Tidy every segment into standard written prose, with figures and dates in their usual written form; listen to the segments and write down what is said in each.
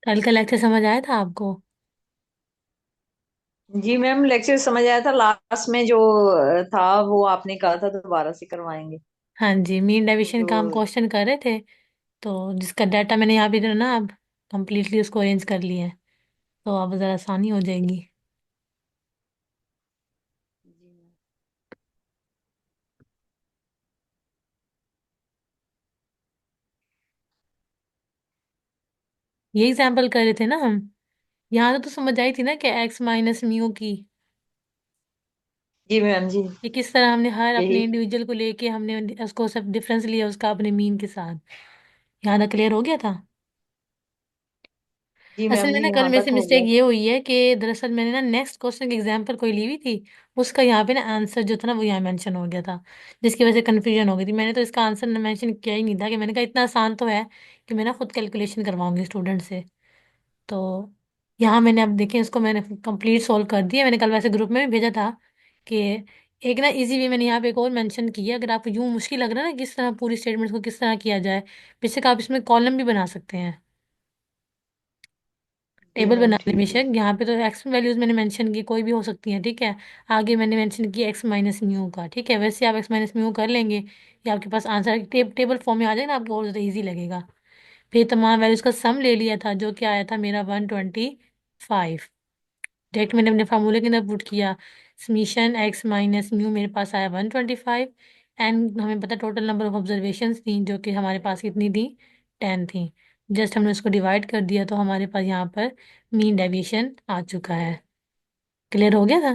कल का लेक्चर समझ आया था आपको? जी मैम, लेक्चर समझ आया था। लास्ट में जो था वो आपने कहा था दोबारा से करवाएंगे। हाँ जी, मीन वो डेविएशन जो का हम क्वेश्चन कर रहे थे। तो जिसका डाटा मैंने यहाँ पे ना अब कम्प्लीटली उसको अरेंज कर लिया है। तो अब ज़रा आसानी हो जाएगी। जी मैम। ये एग्जाम्पल कर रहे थे ना हम। यहाँ तो समझ आई थी ना कि एक्स माइनस म्यू की जी मैम जी। कि किस तरह हमने हर यही। अपने इंडिविजुअल को लेके हमने उसको सब डिफरेंस लिया उसका अपने मीन के साथ। यहाँ तक क्लियर हो गया था। जी असल मैम में जी, ना कल यहाँ मेरे तक से हो मिस्टेक गया। ये हुई है कि दरअसल मैंने ना नेक्स्ट क्वेश्चन की एग्जाम्पल कोई ली हुई थी। उसका यहाँ पे ना आंसर जो था ना वो यहाँ मेंशन हो गया था। जिसकी वजह से कन्फ्यूजन हो गई थी। मैंने तो इसका आंसर मेंशन किया ही नहीं था कि मैंने कहा इतना आसान तो है कि मैं ना खुद कैलकुलेशन करवाऊंगी स्टूडेंट से। तो यहाँ मैंने अब देखें इसको मैंने कंप्लीट सोल्व कर दिया। मैंने कल वैसे ग्रुप में भी भेजा था कि एक ना इजी वे मैंने यहाँ पे एक और मेंशन किया। अगर आपको यूँ मुश्किल लग रहा है ना किस तरह पूरी स्टेटमेंट को किस तरह किया जाए, बेशक आप इसमें कॉलम भी बना सकते हैं। जी टेबल मैम बनाने में ठीक है। शेक यहाँ पे तो एक्स वैल्यूज मैंने मेंशन की, कोई भी हो सकती है, ठीक है। आगे मैंने मेंशन किया एक्स माइनस म्यू का, ठीक है। वैसे आप एक्स माइनस म्यू कर लेंगे, ये आपके पास आंसर टेबल फॉर्म में आ जाएगा ना, आपको और ज़्यादा ईजी लगेगा। फिर तमाम वैल्यूज का सम ले लिया था जो कि आया था मेरा 125। डायरेक्ट मैंने अपने फार्मूले के अंदर पुट किया। समीशन एक्स माइनस म्यू मेरे पास आया 125। एंड हमें पता टोटल नंबर ऑफ ऑब्जर्वेशंस थी जो कि हमारे पास कितनी थी, 10 थी। जस्ट हमने उसको डिवाइड कर दिया तो हमारे पास यहाँ पर मीन डेविएशन आ चुका है। क्लियर हो गया था?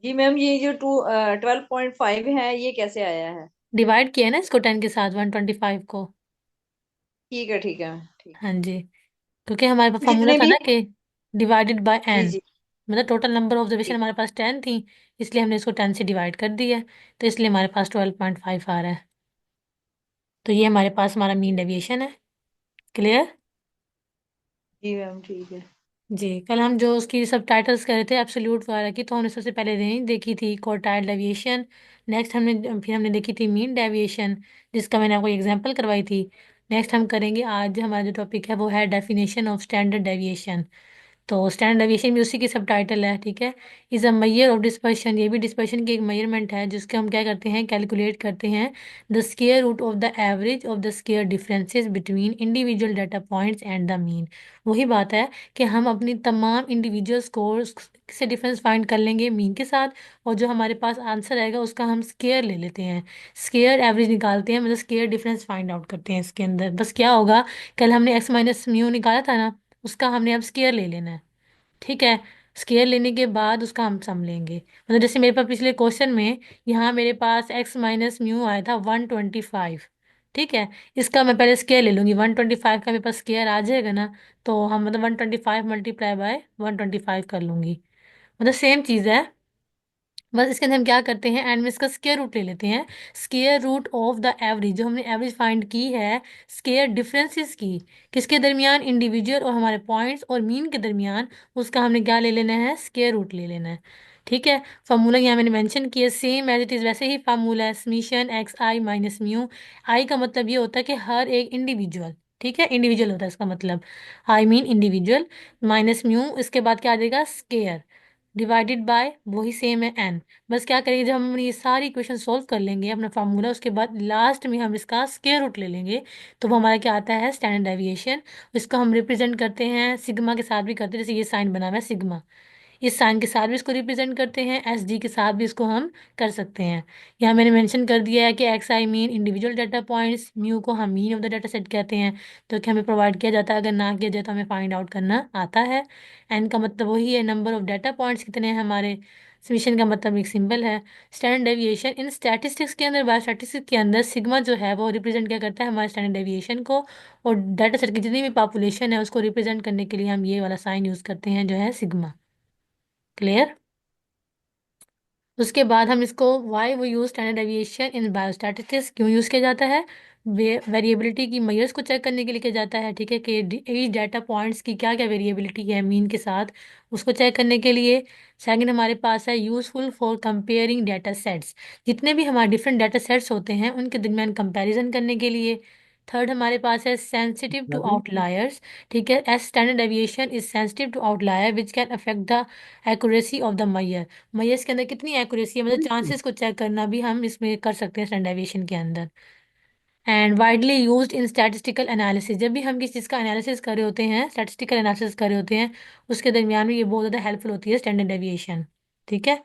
जी मैम, ये जो 12.5 है ये कैसे आया है? डिवाइड किया है ना इसको 10 के साथ 125 को। ठीक है ठीक है ठीक हाँ जी, क्योंकि हमारे पास फार्मूला जितने था भी। ना कि डिवाइडेड बाय जी एन, जी। मतलब टोटल नंबर ऑफ ऑब्जर्वेशन ठीक। हमारे पास 10 थी। इसलिए हमने इसको 10 से डिवाइड कर दिया। तो इसलिए हमारे पास 12.5 आ रहा है। तो ये हमारे पास हमारा मीन डेविएशन है। क्लियर? जी मैम ठीक है। जी, कल हम जो उसकी सब टाइटल्स कर रहे थे एब्सोल्यूट वगैरह की, तो हमने सबसे पहले रेंज देखी थी, क्वार्टाइल डेविएशन। नेक्स्ट फिर हमने देखी थी मीन डेविएशन, जिसका मैंने आपको एग्जांपल करवाई थी। नेक्स्ट हम करेंगे आज हमारा जो टॉपिक है वो है डेफिनेशन ऑफ स्टैंडर्ड डेविएशन। तो स्टैंडर्ड डेविएशन भी उसी की सब टाइटल है, ठीक है। Is a major of dispersion, ये भी डिस्पर्शन की एक मेजरमेंट है जिसके हम क्या करते हैं, कैलकुलेट करते हैं the square root of the average of the square differences between individual data points and the mean. वही बात है कि हम अपनी तमाम इंडिविजुअल स्कोर से डिफरेंस फाइंड कर लेंगे मीन के साथ। और जो हमारे पास आंसर आएगा उसका हम स्क्वायर ले लेते हैं, स्क्वायर एवरेज निकालते हैं, मतलब स्क्वायर डिफरेंस फाइंड आउट करते हैं इसके अंदर। बस क्या होगा, कल हमने एक्स माइनस म्यू निकाला था ना, उसका हमने अब स्क्वायर ले लेना है, ठीक है। स्केयर लेने के बाद उसका हम सम लेंगे। मतलब जैसे मेरे पास पिछले क्वेश्चन में यहाँ मेरे पास एक्स माइनस म्यू आया था 125, ठीक है। इसका मैं पहले स्केयर ले लूंगी, 125 का मेरे पास स्केयर आ जाएगा ना। तो हम मतलब 125 मल्टीप्लाई बाय 125 कर लूंगी, मतलब सेम चीज़ है। बस इसके अंदर हम क्या करते हैं, एंड में इसका स्केयर रूट ले लेते हैं। Square root of the average, जो हमने एवरेज फाइंड की है स्केयर डिफरेंसेस की, किसके दरमियान, इंडिविजुअल और हमारे पॉइंट्स और मीन के दरमियान, उसका हमने क्या ले लेना है, स्केयर रूट ले लेना है, ठीक है। फार्मूला यहाँ मैंने मेंशन किया सेम एज इट इज़, वैसे ही फार्मूला है समीशन एक्स आई माइनस म्यू। आई का मतलब ये होता है कि हर एक इंडिविजुअल, ठीक है, इंडिविजुअल होता है इसका मतलब, I mean individual, minus mu, इसके बाद क्या आ जाएगा, स्केयर डिवाइडेड बाय वही सेम है एन। बस क्या करेंगे, जब हम ये सारी इक्वेशन सोल्व कर लेंगे अपना फार्मूला, उसके बाद लास्ट में हम इसका स्क्वायर रूट ले लेंगे। तो वो हमारा क्या आता है, स्टैंडर्ड डेविएशन। इसको हम रिप्रेजेंट करते हैं सिग्मा के साथ भी करते हैं, जैसे ये साइन बना हुआ है सिग्मा, इस साइन के साथ भी इसको रिप्रेजेंट करते हैं, एस डी के साथ भी इसको हम कर सकते हैं। यहाँ मैंने मेंशन कर दिया है कि x I mean individual data points, mu को हम mean of the data set कहते हैं। तो कि हमें प्रोवाइड किया जाता है, अगर ना किया जाए तो हमें फाइंड आउट करना आता है। एन का मतलब वही है नंबर ऑफ डाटा पॉइंट्स कितने हैं हमारे। समीशन का मतलब एक सिंबल है। स्टैंडर्ड डेविएशन इन स्टैटिस्टिक्स के अंदर, बायोस्टैटिस्टिक्स के अंदर सिग्मा जो है वो रिप्रेजेंट क्या करता है, हमारे स्टैंडर्ड डेविएशन को। और डाटा सेट की जितनी भी पॉपुलेशन है उसको रिप्रेजेंट करने के लिए हम ये वाला साइन यूज करते हैं जो है सिग्मा। क्लियर? उसके बाद हम इसको वाई वो यूज स्टैंडर्ड डेविएशन इन बायोस्टैटिस्टिक्स क्यों यूज किया जाता है, वेरिएबिलिटी की मेजर्स को चेक करने के लिए किया जाता है, ठीक है, कि एच डाटा पॉइंट्स की क्या क्या वेरिएबिलिटी है मीन के साथ, उसको चेक करने के लिए। सेकंड हमारे पास है useful for comparing data sets, जितने भी हमारे डिफरेंट डाटा सेट्स होते हैं उनके दरमियान कंपैरिजन करने के लिए। थर्ड हमारे पास है सेंसिटिव टू आउटलायर्स। ठीक है, as standard deviation is sensitive to outlier which can affect the accuracy of the measure. Measures के अंदर कितनी एक्यूरेसी है, मतलब चांसेस को चेक करना भी हम इसमें कर सकते हैं स्टैंडर्ड डेविएशन के अंदर। And widely used in statistical analysis, जब भी हम किसी चीज़ का एनालिसिस कर रहे होते हैं, स्टैटिस्टिकल एनालिसिस कर रहे होते हैं, उसके दरमियान में ये बहुत ज़्यादा हेल्पफुल होती है स्टैंडर्ड डेविएशन। ठीक है,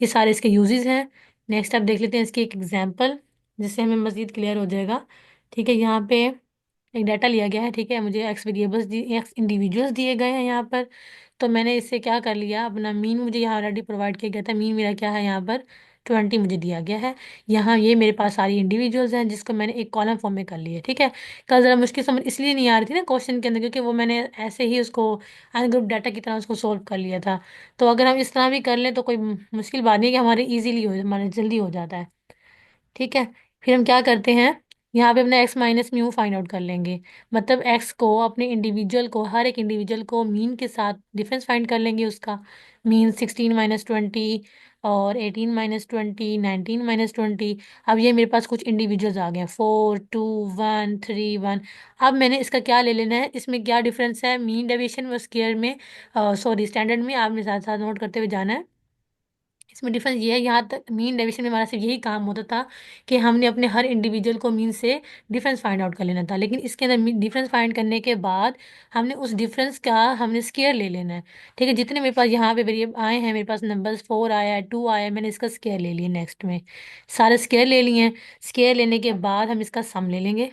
ये सारे इसके यूजेस हैं। नेक्स्ट आप देख लेते हैं इसकी एक एग्जांपल, जिससे हमें मज़ीद क्लियर हो जाएगा। ठीक है, यहाँ पे एक डाटा लिया गया है। ठीक है, मुझे एक्स वेरिएबल्स दी, एक्स इंडिविजुअल्स दिए गए हैं यहाँ पर। तो मैंने इससे क्या कर लिया, अपना मीन मुझे यहाँ ऑलरेडी प्रोवाइड किया गया था। मीन मेरा क्या है यहाँ पर, 20 मुझे दिया गया है। यहाँ ये मेरे पास सारी इंडिविजुअल्स हैं जिसको मैंने एक कॉलम फॉर्म में कर लिया। ठीक है, कल ज़रा मुश्किल समझ इसलिए नहीं आ रही थी ना क्वेश्चन के अंदर, क्योंकि वो मैंने ऐसे ही उसको अनग्रुप डाटा की तरह उसको सोल्व कर लिया था। तो अगर हम इस तरह भी कर लें तो कोई मुश्किल बात नहीं है, कि हमारे ईजिली हो, हमारे जल्दी हो जाता है। ठीक है, फिर हम क्या करते हैं, यहाँ पे अपना x minus mu find out कर लेंगे। मतलब एक्स को, अपने इंडिविजुअल को, हर एक इंडिविजुअल को मीन के साथ डिफरेंस फाइंड कर लेंगे उसका। मीन 16 - 20 और 18 - 20, 19 - 20। अब ये मेरे पास कुछ इंडिविजुअल्स आ गए हैं, 4 2 1 3 1। अब मैंने इसका क्या ले लेना है, इसमें क्या डिफरेंस है मीन डेविएशन व स्क्वायर में, सॉरी स्टैंडर्ड में, आपने साथ साथ नोट करते हुए जाना है। इसमें डिफरेंस ये है, यहाँ तक मीन डेविएशन में हमारा सिर्फ यही काम होता था कि हमने अपने हर इंडिविजुअल को मीन से डिफरेंस फाइंड आउट कर लेना था। लेकिन इसके अंदर डिफरेंस फाइंड करने के बाद हमने उस डिफरेंस का हमने स्केयर ले लेना है। ठीक है, जितने मेरे पास यहाँ पे वेरिएबल आए हैं, मेरे पास नंबर्स 4 आया है, 2 आया है, मैंने इसका स्केयर ले लिया। नेक्स्ट में सारे स्केयर ले लिए हैं। स्केयर लेने के बाद हम इसका सम ले लेंगे।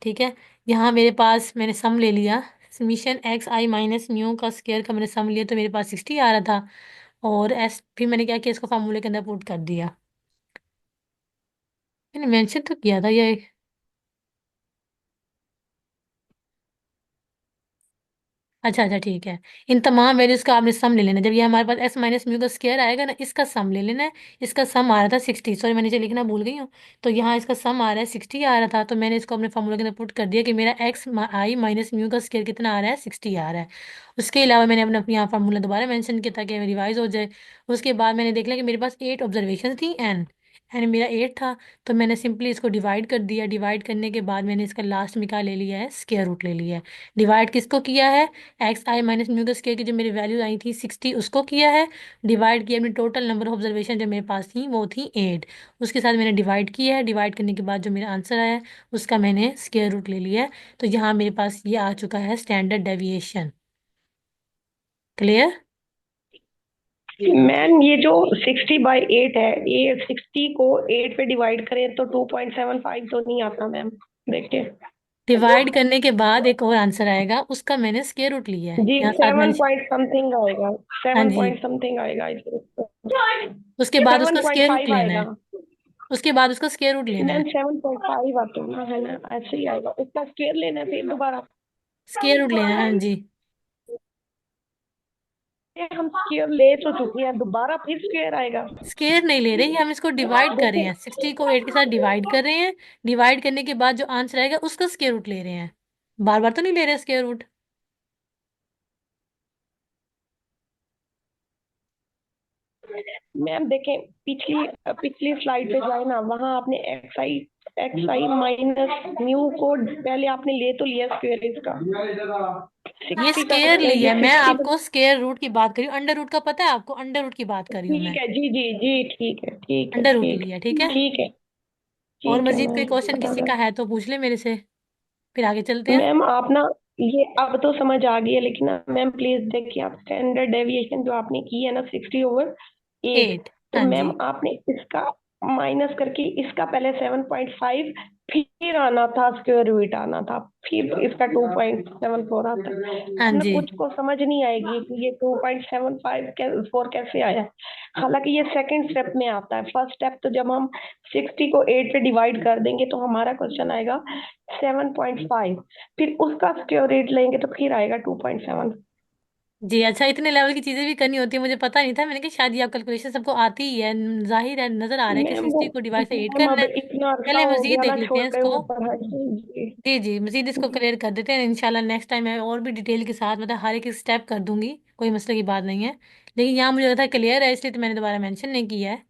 ठीक है, यहाँ मेरे पास मैंने सम ले लिया। समीशन एक्स आई माइनस म्यू का स्केयर का मैंने सम लिया, तो मेरे पास 60 आ रहा था। और एस फिर मैंने क्या किया, इसको फार्मूले के अंदर पुट कर दिया। मैंने मेंशन तो किया था ये। अच्छा अच्छा ठीक है, इन तमाम वैल्यूज का आपने सम ले लेना। जब ये हमारे पास एस माइनस म्यू का स्क्वायर आएगा ना, इसका सम ले लेना है। इसका सम आ रहा था 60, सॉरी मैं नीचे लिखना भूल गई हूँ। तो यहाँ इसका सम आ रहा है 60 आ रहा था, तो मैंने इसको अपने फार्मूले के अंदर पुट कर दिया कि मेरा एक्स आई माइनस म्यू का स्क्वायर कितना आ रहा है, 60 आ रहा है। उसके अलावा मैंने अपना यहाँ फार्मूला दोबारा मेंशन किया ताकि रिवाइज हो जाए। उसके बाद मैंने देख लिया कि मेरे पास 8 ऑब्जर्वेशन थी, एन मेरा 8 था। तो मैंने सिंपली इसको डिवाइड कर दिया। डिवाइड करने के बाद मैंने इसका लास्ट में क्या ले लिया है, स्क्वायर रूट ले लिया है। डिवाइड किसको किया है, एक्स आई माइनस म्यू के स्क्वायर की जो मेरी वैल्यू आई थी 60, उसको किया है। डिवाइड किया अपनी टोटल नंबर ऑफ ऑब्जर्वेशन जो मेरे पास थी, वो थी 8। उसके साथ मैंने डिवाइड किया है। डिवाइड करने के बाद जो मेरा आंसर आया है, उसका मैंने स्क्वायर रूट ले लिया है। तो यहाँ मेरे पास ये आ चुका है स्टैंडर्ड डेविएशन। क्लियर। मैम ये जो 60/8 है, ये 60 को 8 पे डिवाइड करें तो 2.75 तो नहीं आता मैम, देखिए। डिवाइड करने के बाद एक और आंसर आएगा, उसका मैंने स्क्वायर रूट लिया है, जी यहाँ साथ सेवन मैंने। पॉइंट समथिंग आएगा, हाँ 7 जी, पॉइंट समथिंग आएगा इसको। उसके बाद सेवन उसका पॉइंट स्क्वायर रूट फाइव लेना आएगा है। उसके बाद उसका स्क्वायर रूट लेना है। मैम, 7.5 आता ना है ना, ऐसे ही आएगा। उसका स्केयर लेना है फिर दोबारा। स्क्वायर रूट लेना है, हाँ जी। ये हम स्केयर ले तो चुके हैं, दोबारा फिर स्केयर आएगा। स्केयर नहीं ले रहे, ये हम इसको डिवाइड कर रहे देखिए हैं, 60 को 8 के साथ डिवाइड कर रहे हैं। डिवाइड करने के बाद जो आंसर आएगा उसका स्केयर रूट ले रहे हैं। बार बार तो नहीं ले रहे स्केयर रूट। मैम देखें, पिछली पिछली स्लाइड पे जाए ना, वहां आपने एक्स आई माइनस म्यू को पहले आपने ले तो लिया स्क्वायर इसका, ये 60 का। स्केयर ली ये है, मैं 60 आपको स्केयर रूट की बात करी हूँ। अंडर रूट का पता है आपको, अंडर रूट की बात कर रही हूँ ठीक मैं। है जी जी जी, ठीक है ठीक है अंडर रूट ठीक लिया, ठीक है है। ठीक है और ठीक है मजीद कोई मैम, क्वेश्चन पता किसी कर। का है तो पूछ ले मेरे से, फिर आगे चलते हैं। मैम आप ना, ये अब तो समझ आ गई है, लेकिन ना मैम प्लीज देखिए, आप स्टैंडर्ड डेविएशन जो आपने की है ना 60/8, 8, तो हाँ जी। मैम आपने इसका माइनस करके इसका पहले 7.5, फिर आना था स्क्वायर रूट आना था, फिर इसका 2.74 आता है। हाँ ना जी। कुछ को समझ नहीं आएगी कि ये 2.75 4 कैसे आया। हालांकि ये सेकंड स्टेप में आता है। फर्स्ट स्टेप तो जब हम 60 को 8 पे डिवाइड कर देंगे तो हमारा क्वेश्चन आएगा 7.5, फिर उसका स्क्वायर रूट लेंगे तो फिर आएगा 2.7। जी अच्छा, इतने लेवल की चीजें भी करनी होती है, मुझे पता नहीं था। मैंने कहा शायद ये आप कैलकुलेशन सबको आती ही है, जाहिर है, नजर आ रहा है कि मैम वो 60 को डिवाइड से 8 मैम करना अब है। इतना अरसा चले हो मजीद गया देख ना लेते छोड़ हैं गए वो इसको। पढ़ाई। जी जी जी, मजीद इसको क्लियर कर देते हैं इंशाल्लाह। नेक्स्ट टाइम मैं और भी डिटेल के साथ, मतलब हर एक स्टेप कर दूंगी, कोई मसले की बात नहीं है। लेकिन यहाँ मुझे लगा था क्लियर है, इसलिए तो मैंने दोबारा मेंशन नहीं किया है।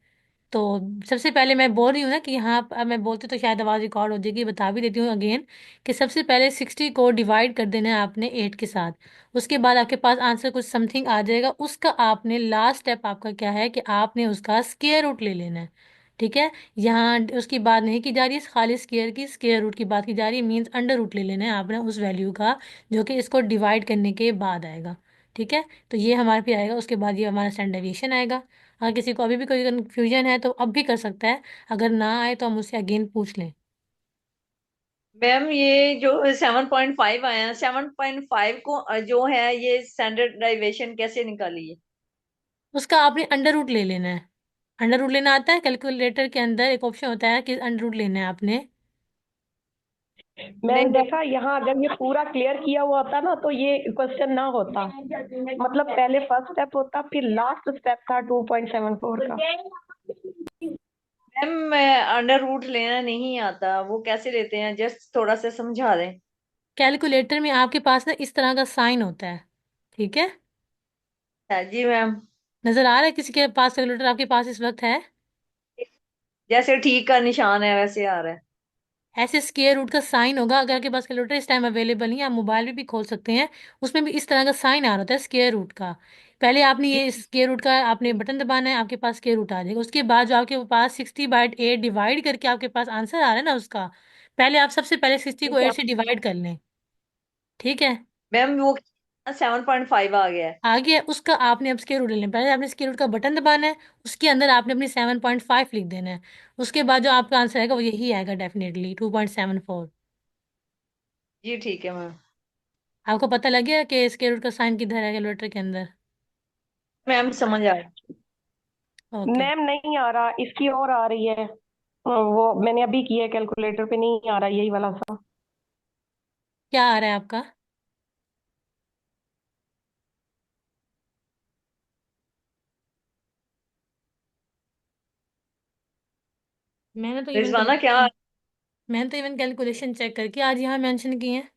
तो सबसे पहले मैं बोल रही हूँ ना कि यहाँ अब मैं बोलती तो शायद आवाज़ रिकॉर्ड हो जाएगी, बता भी देती हूँ अगेन कि सबसे पहले 60 को डिवाइड कर देना है आपने 8 के साथ। उसके बाद आपके पास आंसर कुछ समथिंग आ जाएगा, उसका आपने लास्ट स्टेप आपका क्या है कि आपने उसका स्क्वायर रूट ले लेना है। ठीक है, यहाँ उसकी बात नहीं की जा रही है, खाली स्क्वायर की स्क्वायर रूट की बात की जा रही है, मीन्स अंडर रूट ले लेना है आपने उस वैल्यू का जो कि इसको डिवाइड करने के बाद आएगा। ठीक है, तो ये हमारे पे आएगा, उसके बाद ये हमारा स्टैंडर्ड डेविएशन आएगा। अगर किसी को अभी भी कोई कन्फ्यूजन है तो अब भी कर सकता है, अगर ना आए तो हम उससे अगेन पूछ लें। मैम ये जो 7.5 आया है, 7.5 को जो है ये स्टैंडर्ड डेविएशन कैसे निकाली है? उसका आपने अंडर रूट ले लेना है। अंडर रूट लेना आता है, कैलकुलेटर के अंदर एक ऑप्शन होता है कि अंडर रूट लेना है आपने। मैम नहीं देखा, यहाँ अगर ये पूरा क्लियर किया हुआ होता ना तो ये क्वेश्चन ना होता। मतलब पहले फर्स्ट स्टेप होता, फिर लास्ट स्टेप था 2.74 का। मैम, अंडर रूट लेना नहीं आता, वो कैसे लेते हैं? जस्ट थोड़ा सा समझा दें। कैलकुलेटर में आपके पास ना इस तरह का साइन होता है। ठीक है, है जी मैम। नजर आ रहा है किसी के पास कैलकुलेटर आपके पास इस वक्त है? जैसे ठीक का निशान है वैसे आ रहा है। ऐसे स्क्वायर रूट का साइन होगा, अगर आपके पास कैलकुलेटर इस टाइम अवेलेबल नहीं है, आप मोबाइल में भी खोल सकते हैं। उसमें भी इस तरह का साइन आ रहा होता है स्क्वायर रूट का। पहले आपने जी ये स्क्वायर रूट का आपने बटन दबाना है, आपके पास स्क्वायर रूट आ जाएगा। उसके बाद जो आपके पास 60/8 डिवाइड करके आपके पास आंसर आ रहा है ना उसका, पहले आप सबसे पहले 60 को ठीक है 8 से डिवाइड कर लें। ठीक है, मैम, वो 7.5 आ गया है। आगे उसका आपने अब स्क्वायर रूट ले लेना, पहले आपने स्क्वायर रूट का बटन दबाना है, उसके अंदर आपने अपनी 7.5 लिख देना है। उसके बाद जो आपका आंसर आएगा वो यही आएगा, डेफिनेटली 2.74। जी ठीक है मैम। आपको पता लग गया कि स्क्वायर रूट का साइन किधर है कैलकुलेटर के अंदर? मैम समझ आया। ओके। मैम नहीं आ रहा, इसकी और आ रही है। वो मैंने अभी किया है, कैलकुलेटर पे नहीं आ रहा यही वाला सा। क्या आ रहा है आपका? मैंने तो इवन रिजवाना क्या? कैलकुलेशन मैंने तो इवन कैलकुलेशन चेक करके आज यहाँ मेंशन किए हैं।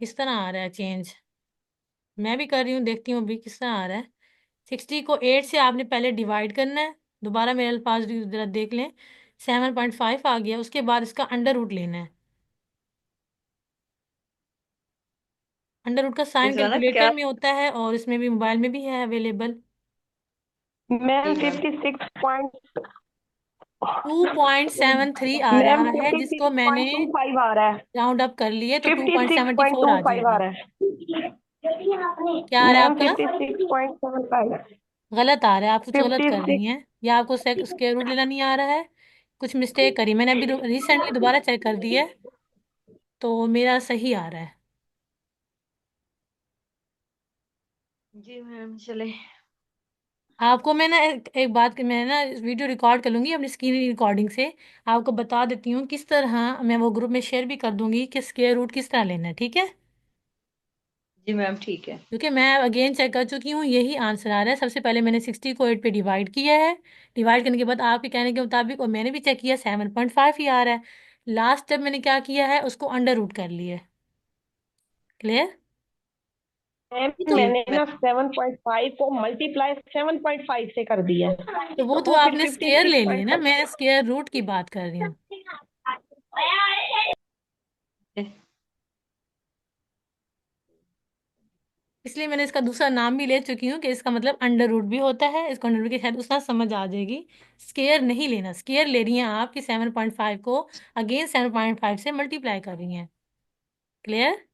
किस तरह आ रहा है चेंज? मैं भी कर रही हूँ, देखती हूँ अभी किस तरह आ रहा है। 60 को 8 से आपने पहले डिवाइड करना है। दोबारा मेरे अल्फाज भी जरा देख लें। 7.5 आ गया, उसके बाद इसका अंडर रूट लेना है। अंडर रूट का साइन रिजवाना क्या? कैलकुलेटर में होता है और इसमें भी मोबाइल में भी है अवेलेबल। मैम जी मैम। 56 2.73 आ मैम रहा है, फिफ्टी जिसको सिक्स मैंने पॉइंट टू फाइव आ रहा है। राउंड अप कर लिए तो फिफ्टी सिक्स पॉइंट 2.74 टू आ फाइव आ जाएगा। रहा है। क्या आ रहा है मैम आपका? 56.75। गलत आ रहा है, आप कुछ गलत फिफ्टी कर रही सिक्स हैं, या आपको स्क्वायर रूट लेना नहीं आ रहा है। कुछ मिस्टेक करी मैंने अभी, रिसेंटली दोबारा चेक कर दिया है, तो मेरा सही आ रहा है। जी मैम चले। आपको मैं ना एक बात, मैं ना वीडियो रिकॉर्ड कर लूंगी अपनी स्क्रीन रिकॉर्डिंग से। आपको बता देती हूँ किस तरह, मैं वो ग्रुप में शेयर भी कर दूंगी कि स्क्वायर रूट किस तरह लेना है। ठीक है, जी मैम ठीक है। क्योंकि मैं अगेन चेक कर चुकी हूँ, यही आंसर आ रहा है। सबसे पहले मैंने 60 को 8 पे डिवाइड किया है। डिवाइड करने के बाद आपके कहने के मुताबिक, और मैंने भी चेक किया, 7.5 ही आ रहा है। लास्ट स्टेप मैंने क्या किया है, उसको अंडर रूट कर लिया। क्लियर? मैम जी मैंने मैम। ना 7.5 को मल्टीप्लाई 7.5 से कर दिया है, तो वो तो तो वो फिर आपने फिफ्टी स्क्वायर सिक्स ले लिए पॉइंट ना, मैं स्क्वायर रूट की बात कर रही हूँ। इसलिए मैंने इसका दूसरा नाम भी ले चुकी हूँ कि इसका मतलब अंडर रूट भी होता है। इसको अंडर रूट की शायद उसका समझ आ जाएगी। स्केयर नहीं लेना, स्केयर ले रही हैं आप कि 7.5 को अगेन 7.5 से मल्टीप्लाई कर रही हैं। क्लियर?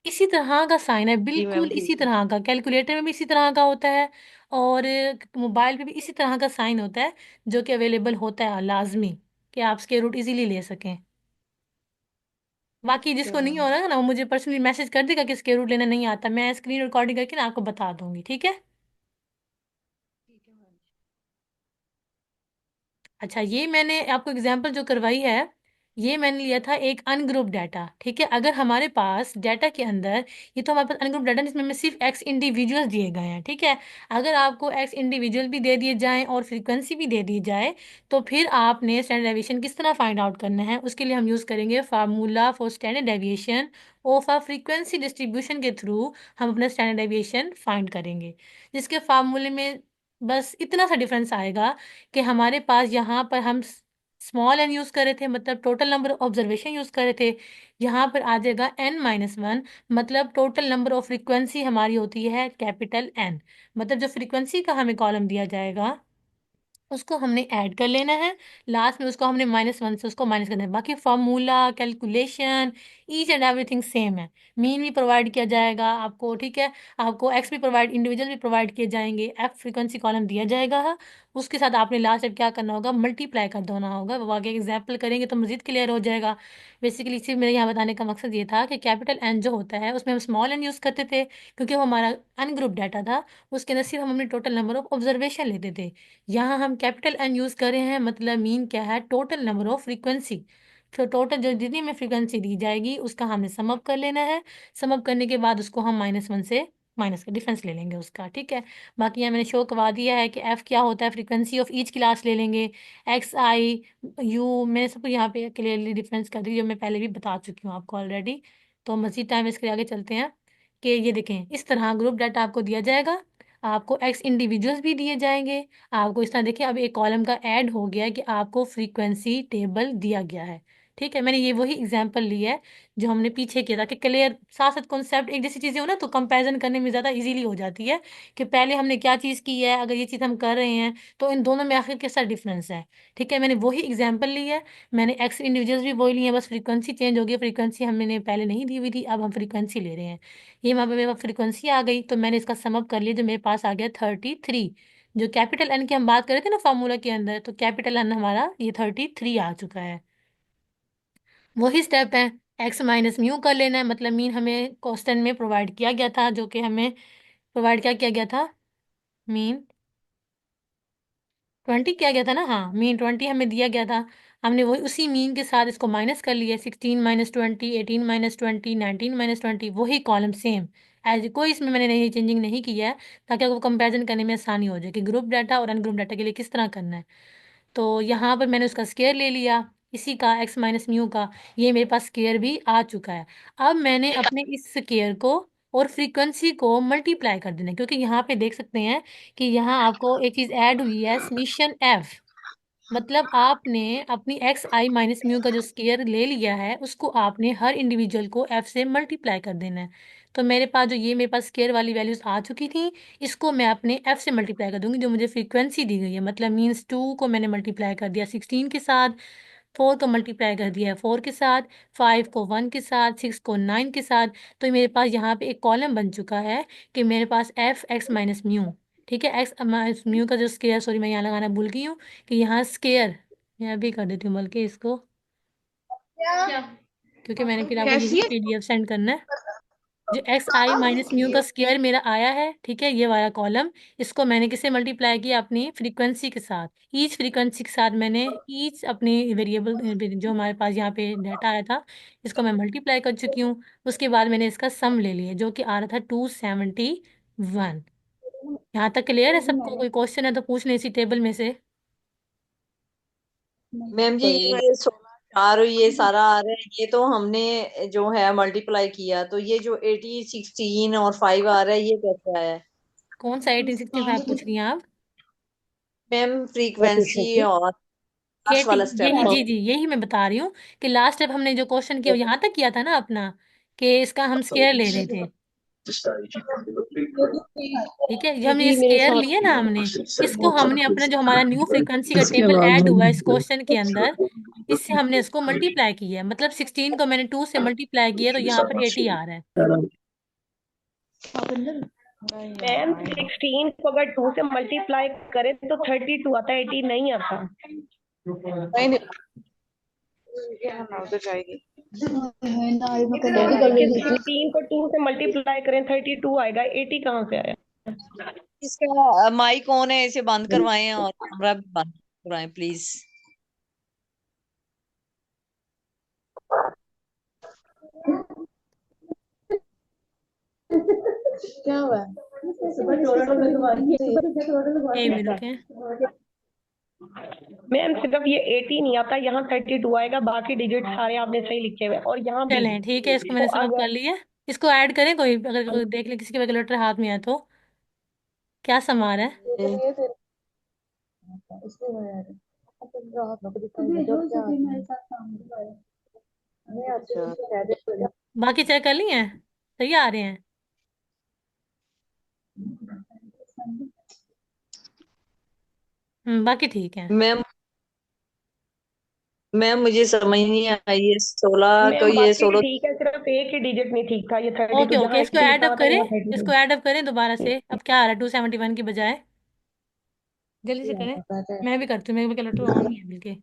इसी तरह का साइन है, जी मैम बिल्कुल इसी ठीक है। तरह का, कैलकुलेटर में भी इसी तरह का होता है, और मोबाइल पे भी इसी तरह का साइन होता है, जो कि अवेलेबल होता है लाजमी, कि आप स्केयर रूट इजीली ले सकें। बाकी ठीक है जिसको नहीं मैम। हो रहा है ना, वो मुझे पर्सनली मैसेज कर देगा कि स्केयर रूट लेना नहीं आता, मैं स्क्रीन रिकॉर्डिंग करके ना आपको बता दूंगी। ठीक है? ठीक है मैम। अच्छा, ये मैंने आपको एग्जांपल जो करवाई है, ये मैंने लिया था एक अनग्रुप डाटा। ठीक है, अगर हमारे पास डाटा के अंदर, ये तो हमारे पास अनग्रुप डाटा जिसमें हमें सिर्फ एक्स इंडिविजुअल दिए गए हैं। ठीक है, अगर आपको एक्स इंडिविजुअल भी दे दिए जाएं और फ्रीक्वेंसी भी दे दी जाए, तो फिर आपने स्टैंडर्ड डेविएशन किस तरह फाइंड आउट करना है, उसके लिए हम यूज़ करेंगे formula for standard deviation of a frequency distribution के थ्रू हम अपना स्टैंडर्ड डेविएशन फाइंड करेंगे, जिसके फार्मूले में बस इतना सा डिफरेंस आएगा कि हमारे पास यहाँ पर हम स्मॉल एन यूज़ कर रहे थे, मतलब total number of observation use कर रहे थे। यहाँ पर आ जाएगा n-1, मतलब टोटल नंबर ऑफ फ्रीक्वेंसी हमारी होती है कैपिटल N। मतलब जो फ्रीक्वेंसी का हमें कॉलम दिया जाएगा उसको हमने ऐड कर लेना है, लास्ट में उसको हमने -1 से उसको माइनस करना है। बाकी formula calculation each and everything same है। मीन भी प्रोवाइड किया जाएगा आपको, ठीक है। आपको एक्स भी प्रोवाइड, इंडिविजुअल भी प्रोवाइड किए जाएंगे, एफ फ्रीक्वेंसी कॉलम दिया जाएगा। उसके साथ आपने लास्ट में क्या करना होगा, मल्टीप्लाई कर देना होगा। वो आगे एग्जाम्पल करेंगे तो मजीद क्लियर हो जाएगा। बेसिकली सिर्फ मेरे यहाँ बताने का मकसद ये था कि कैपिटल एन जो होता है उसमें हम स्मॉल एन यूज़ करते थे क्योंकि वो हमारा अनग्रुप डाटा था। उसके अंदर सिर्फ हम अपने टोटल नंबर ऑफ ऑब्जर्वेशन लेते थे। यहाँ हम कैपिटल एन यूज़ कर रहे हैं, मतलब मीन क्या है, टोटल नंबर ऑफ फ्रीक्वेंसी। तो टोटल जो जितनी में फ्रीक्वेंसी दी जाएगी उसका हमने सम अप कर लेना है। सम अप करने के बाद उसको हम -1 से माइनस का डिफरेंस ले लेंगे उसका, ठीक है। बाकी यहाँ मैंने शो करवा दिया है कि एफ क्या होता है, फ्रीक्वेंसी ऑफ ईच क्लास ले लेंगे। एक्स आई यू मैंने सबको यहाँ पे क्लियरली डिफरेंस कर दी, जो मैं पहले भी बता चुकी हूँ आपको ऑलरेडी। तो मजीद टाइम इसके आगे चलते हैं कि ये देखें, इस तरह ग्रुप डाटा आपको दिया जाएगा। आपको एक्स इंडिविजुअल्स भी दिए जाएंगे। आपको इस तरह देखिए, अब एक कॉलम का ऐड हो गया है कि आपको फ्रीक्वेंसी टेबल दिया गया है, ठीक है। मैंने ये वही एग्जांपल लिया है जो हमने पीछे किया था कि क्लियर साथ साथ कॉन्सेप्ट एक जैसी चीज़ें हो ना तो कंपैरिजन करने में ज़्यादा इजीली हो जाती है कि पहले हमने क्या चीज़ की है, अगर ये चीज़ हम कर रहे हैं तो इन दोनों में आखिर कैसा डिफरेंस है, ठीक है। मैंने वही एग्जाम्पल लिया है। मैंने एक्स इंडिविजुअल्स भी वही लिए हैं, बस फ्रीक्वेंसी चेंज हो गई। फ्रीक्वेंसी हमने पहले नहीं दी हुई थी, अब हम फ्रीक्वेंसी ले रहे हैं। ये वहाँ पे मेरे पास फ्रीक्वेंसी आ गई तो मैंने इसका सम अप कर लिया, जो मेरे पास आ गया 33। जो कैपिटल एन की हम बात कर रहे थे ना फार्मूला के अंदर, तो कैपिटल एन हमारा ये 33 आ चुका है। वही स्टेप है, एक्स माइनस म्यू कर लेना है, मतलब मीन हमें क्वेश्चन में प्रोवाइड किया गया था, जो कि हमें प्रोवाइड क्या किया गया था, मीन 20 किया गया था ना, हाँ मीन 20 हमें दिया गया था। हमने वही उसी मीन के साथ इसको माइनस कर लिया, 16 - 20, 18 - 20, 19 - 20, वही कॉलम सेम एज, कोई इसमें मैंने नई चेंजिंग नहीं किया है, ताकि आपको कंपैरिजन करने में आसानी हो जाए कि ग्रुप डाटा और अनग्रुप डाटा के लिए किस तरह करना है। तो यहाँ पर मैंने उसका स्केयर ले लिया, इसी का एक्स माइनस म्यू का, ये मेरे पास स्केयर भी आ चुका है। अब मैंने अपने इस स्केयर को और फ्रीक्वेंसी को मल्टीप्लाई कर देना है, क्योंकि यहाँ पे देख सकते हैं कि यहाँ आपको एक चीज़ ऐड हुई है, समीशन एफ। मतलब आपने अपनी एक्स आई माइनस म्यू का जो स्केयर ले लिया है उसको आपने हर इंडिविजुअल को एफ से मल्टीप्लाई कर देना है। तो मेरे पास जो ये मेरे पास स्केयर वाली वैल्यूज आ चुकी थी, इसको मैं अपने एफ से मल्टीप्लाई कर दूंगी जो मुझे फ्रीक्वेंसी दी गई है। मतलब मीन्स 2 को मैंने मल्टीप्लाई कर दिया 16 के साथ, 4 को मल्टीप्लाई कर दिया 4 के साथ, 5 को 1 के साथ, 6 को 9 के साथ। तो मेरे पास यहाँ पे एक कॉलम बन चुका है कि मेरे पास एफ एक्स माइनस म्यू, ठीक है। एक्स माइनस म्यू का जो स्केयर, सॉरी मैं यहाँ लगाना भूल गई हूँ कि यहाँ स्केयर मैं अभी कर देती हूँ बल्कि इसको, क्या क्योंकि मैंने फिर आपको कैसी यही है? पीडीएफ सेंड करना है। जो एक्स आई माइनस म्यू का स्केयर मेरा आया है, ठीक है, ये वाला कॉलम, इसको मैंने किससे मल्टीप्लाई किया, अपनी फ्रीक्वेंसी के साथ। ईच फ्रीक्वेंसी के साथ मैंने ईच अपनी वेरिएबल जो हमारे पास यहाँ पे डाटा आया था, इसको मैं मल्टीप्लाई कर चुकी हूँ। उसके बाद मैंने इसका सम ले लिया जो कि आ रहा था 271। यहाँ तक क्लियर है सबको? कोई क्वेश्चन है तो पूछ लें इसी टेबल में से। मैम जी ये 16 4 ये सारा आ रहा है, ये तो हमने जो है मल्टीप्लाई किया, तो ये जो 80 16 और 5 आ रहा है ये कैसे आया है? कौन सा 1865 पूछ रही हैं आप? Ma'am What is frequency it? और लास्ट 80, वाला यही स्टेप। जी जी यही मैं बता रही हूँ कि लास्ट टाइम हमने जो क्वेश्चन किया वो यहाँ तक किया था ना अपना, कि इसका हम स्केयर ले रहे थे, ठीक है। जो हमने ये जी मेरे स्केयर साथ लिए ना हमने, इसको हमने अपना जो हमारा न्यू फ्रीक्वेंसी का टेबल ऐड हुआ है इस क्वेश्चन के अंदर, इससे हमने इसको मल्टीप्लाई किया है। मतलब 16 को मैंने 2 से मल्टीप्लाई किया तो यहाँ पर 80 आ रहा है। मैम 16 को अगर 2 से मल्टीप्लाई करें तो 32 आता है, 18 नहीं आता। नहीं नहीं, ये हम उधर जाएगी। लेकिन 16 को 2 से मल्टीप्लाई करें 32 आएगा, 80 कहाँ से आया? इसका माइक ऑन है, इसे बंद करवाएं और कैमरा भी बंद करवाएं प्लीज। क्या हुआ है? एक मिनट रुके। मैम सिर्फ ये 80 नहीं आता, यहाँ 32 आएगा, बाकी डिजिट सारे आपने सही लिखे हुए हैं। और यहाँ भी चलें ठीक है, इसको तो मैंने सब कर अगर लिया। इसको ऐड करें, कोई अगर कोई देख ले किसी के कैलकुलेटर हाथ में है तो। क्या सम आ रहा है? अच्छा, बाकी चेक कर लिए हैं, सही आ रहे हैं? बाकी ठीक है। मैम मैम मुझे समझ नहीं आई, ये 16 को, मैम ये बाकी भी 16। ठीक है, सिर्फ एक ही डिजिट नहीं ठीक था, ये 32 ओके ओके, जहाँ इसको 80 ऐड लिखा अप हुआ था करें। यहाँ 32। इसको ऐड अप करें दोबारा से। अब क्या आ रहा है 271 की बजाय? जल्दी से करें। मैं भी करती हूँ, मेरे कैलकुलेटर ऑन ही है बल्कि।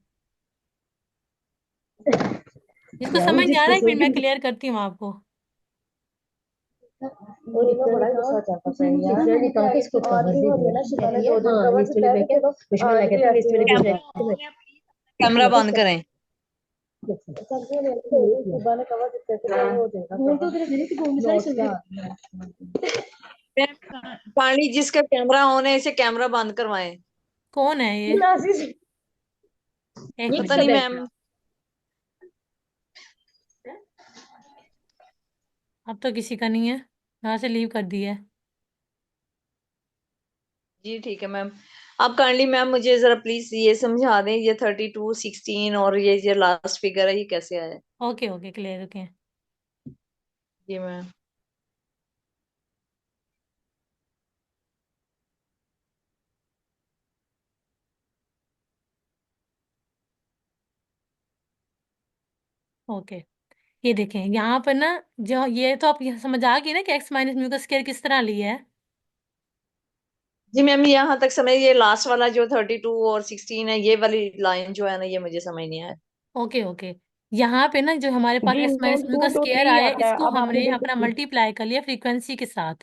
जिसको समझ नहीं आ रहा है फिर मैं क्लियर करती हूँ आपको। कैमरा बंद करें। मैम, पानी जिसका कैमरा ऑन है इसे कैमरा बंद करवाएं। कौन है ये? एक पता मिनट। नहीं मैम। अब तो किसी का नहीं है, यहाँ से लीव कर दिया है। जी ठीक है मैम। आप काइंडली मैम मुझे जरा प्लीज ये समझा दें, ये 32, 16 और ये लास्ट फिगर है, ये कैसे आया है? Okay okay, clear okay. जी मैम। ओके, ये देखें यहाँ पर ना, जो ये तो आप यहाँ समझ आ गई ना कि एक्स माइनस म्यू का स्क्वायर किस तरह लिया है। जी मैम, यहाँ तक समझ, ये लास्ट वाला जो 32 और 16 है, ये वाली लाइन जो है ना, ये मुझे समझ नहीं आया। ओके ओके, यहाँ पे ना जो हमारे पास जी एक्स माइनस मैम म्यू का 2 to 3 स्क्वायर आया है, आता है, इसको अब आपने हमने बिल्कुल अपना ठीक। मल्टीप्लाई कर लिया फ्रीक्वेंसी के साथ।